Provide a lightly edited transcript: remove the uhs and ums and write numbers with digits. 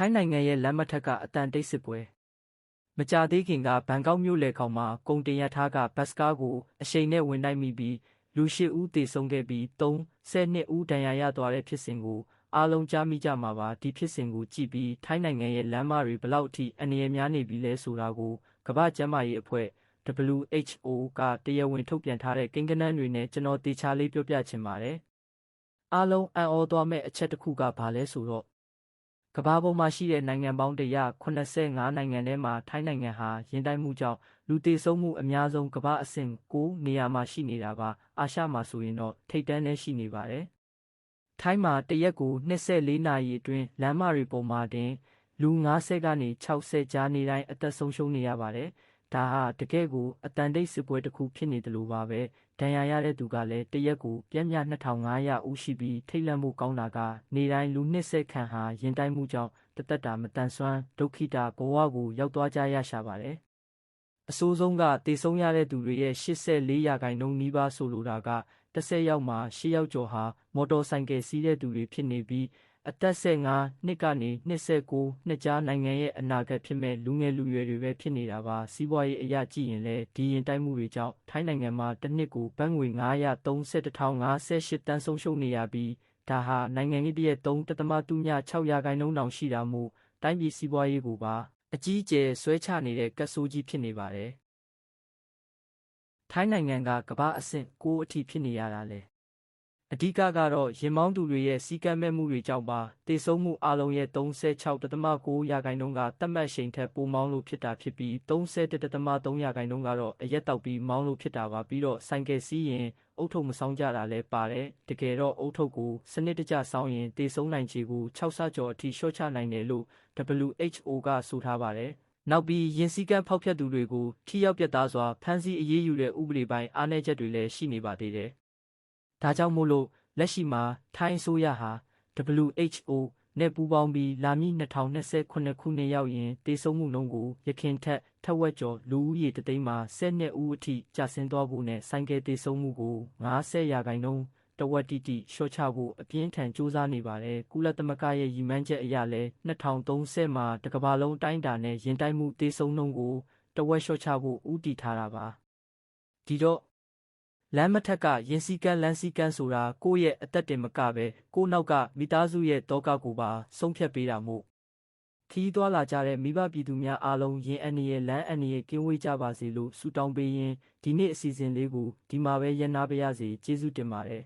ထိုင်းနိုင်ငံရဲ့လမ်းမထက်ကအတန်တိတ်စစ်ပွဲမကြာသေးခင်ကဘန်ကောက်မြို့လယ်ခေါင်မှာကုန်တင်ရထားကဘတ်စကားကိုအရှိန်နဲ့ဝင်တိုက်မိပြီးလူ၈ဦးသေဆုံးခဲ့ပြီး32ဦးဒဏ်ရာရသွားတဲ့ဖြစ်စဉ်ကိုအားလုံးကြားမိကြမှာပါဒီဖြစ်စဉ်ကိုကြည့်ပြီးထိုင်းနိုင်ငံရဲ့လမ်းမတွေဘလောက်အထိအန္တရာယ်များနေပြီလဲဆိုတာကိုကမ္ဘာ့ကျန်းမာရေးအဖွဲ့ WHO ကတရားဝင်ထုတ်ပြန်ထားတဲ့ကိန်းဂဏန်းတွေနဲ့ကျွန်တော်တေချာလေးပြောပြချင်ပါတယ်အားလုံးအံ့ဩသွားမဲ့အချက်တစ်ခုကဘာလဲဆိုတော့ကမ္ဘာပေါ်မှာရှိတဲ့နိုင်ငံပေါင်း185နိုင်ငံထဲမှာထိုင်းနိုင်ငံဟာရင်တိုက်မှုကြောင့်လူသေဆုံးမှုအများဆုံးကမ္ဘာအဆင့်9နေရာမှာရှိနေတာပါအာရှမှာဆိုရင်တော့ထိပ်တန်းထဲရှိနေပါတယ်ထိုင်းမှာတရက်ကို24နာရီအတွင်းလမ်းမတွေပေါ်မှာတင်လူ90ကနေ60ကြားနေတိုင်းအသက်ဆုံးရှုံးနေရပါတယ်ဒါဟာတကယ့်ကိုအတန်တိတ်စစ်ပွဲတစ်ခုဖြစ်နေတယ်လို့ပါပဲဒဏ်ရာရတဲ့သူကလည်းတရက်ကိုပြင်းပြ2500ဦးရှိပြီးထိတ်လန့်မှုကောင်းတာကနေတိုင်းလူ20ခန့်ဟာရင်တိုက်မှုကြောင့်တသက်တာမတန်ဆွမ်းဒုက္ခိတဘဝကိုရောက်သွားကြရရှာပါတယ်အဆိုးဆုံးကတေဆုံးရတဲ့သူတွေရဲ့84%နီးပါးဆိုလိုတာက10ယောက်မှာ10ယောက်ကျော်ဟာမော်တော်ဆိုင်ကယ်စီးတဲ့သူတွေဖြစ်နေပြီးအသက်15နှစ်ကနေ29နှစ်ကြားနိုင်ငံရဲ့အနာဂတ်ဖြစ်မဲ့လူငယ်လူရွယ်တွေပဲဖြစ်နေတာပါစီးပွားရေးအရာကြည့်ရင်လည်းဒီရင်တိုက်မှုတွေကြောင့်ထိုင်းနိုင်ငံမှာတစ်နှစ်ကိုဘတ်ငွေ931,058တန်းဆုံးရှုံးနေရပြီးဒါဟာနိုင်ငံကြီးတရဲ့3.06%တောင်ရှိတာမို့တိုင်းပြည်စီးပွားရေးကိုပါအကြီးအကျယ်ဆွဲချနေတဲ့ကတ်ဆိုးကြီးဖြစ်နေပါတယ်ထိုင်းနိုင်ငံကကမ္ဘာအဆင့်6အထိဖြစ်နေရတာလေအဓိကကတော့ရင်မောင်းသူတွေရဲ့စီးကမ်းမဲ့မှုတွေကြောင့်ပါတေဆုံးမှုအလုံးရဲ့36.9%ကတတ်မှတ်ရှိန်ထက်ပိုမောင်းလို့ဖြစ်တာဖြစ်ပြီး31.3%ကတော့အရက်တောက်ပြီးမောင်းလို့ဖြစ်တာပါပြီးတော့ဆိုင်ကယ်စီးရင်အုတ်ထုပ်မဆောင်ကြတာလည်းပါတယ်တကယ်တော့အုတ်ထုပ်ကိုစနစ်တကျဆောင်ရင်တေဆုံးနိုင်ခြေကို6ဆကျော်အထိလျှော့ချနိုင်တယ်လို့ WHO ကဆိုထားပါတယ်နောက်ပြီးရင်စည်းကမ်းဖောက်ဖျက်သူတွေကိုထိရောက်ပြတ်သားစွာဖမ်းဆီးအရေးယူတဲ့ဥပဒေပိုင်းအားနည်းချက်တွေလည်းရှိနေပါသေးတယ်ဒါကြောင့်မို့လို့လက်ရှိမှာထိုင်းအစိုးရဟာ WHO နဲ့ပူးပေါင်းပြီးလာမည့်2029ခုနှစ်ရောက်ရင်တေဆုံးမှုနှုန်းကိုရခင်ထက်ဝက်ကျော်လူဦးရေတသိန်းမှာ12ဦးအထိကျဆင်းသွားဖို့နဲ့ဆိုင်ကယ်တေဆုံးမှုကို50%တဝက်တိတိလျှော့ချဖို့အပြင်းထန်စူးစမ်းနေပါတယ်ကုလသမဂ္ဂရဲ့ရည်မှန်းချက်အရလဲ2030မှာတကမ္ဘာလုံးအတိုင်းအတာနဲ့ရင်တိုက်မှုတေဆုံးနှုန်းကိုတဝက်လျှော့ချဖို့ဦးတည်ထားတာပါဒီတော့လမ်းမထက်ကရင်စီကန်းလမ်းစီကန်းဆိုတာကိုယ့်ရဲ့အသက်တင်မကပဲကိုယ့်နောက်ကမိသားစုရဲ့တောကကိုပါဆုံးဖြတ်ပေးတာမို့ခီးသွားလာကြတဲ့မိဘပြည်သူများအားလုံးရင်အန္တရာယ်လမ်းအန္တရာယ်ကင်းဝေးကြပါစေလို့ဆုတောင်းပေးရင်းဒီနေ့အစီအစဉ်လေးကိုဒီမှာပဲရပ်နားပါရစေကျေးဇူးတင်ပါတယ်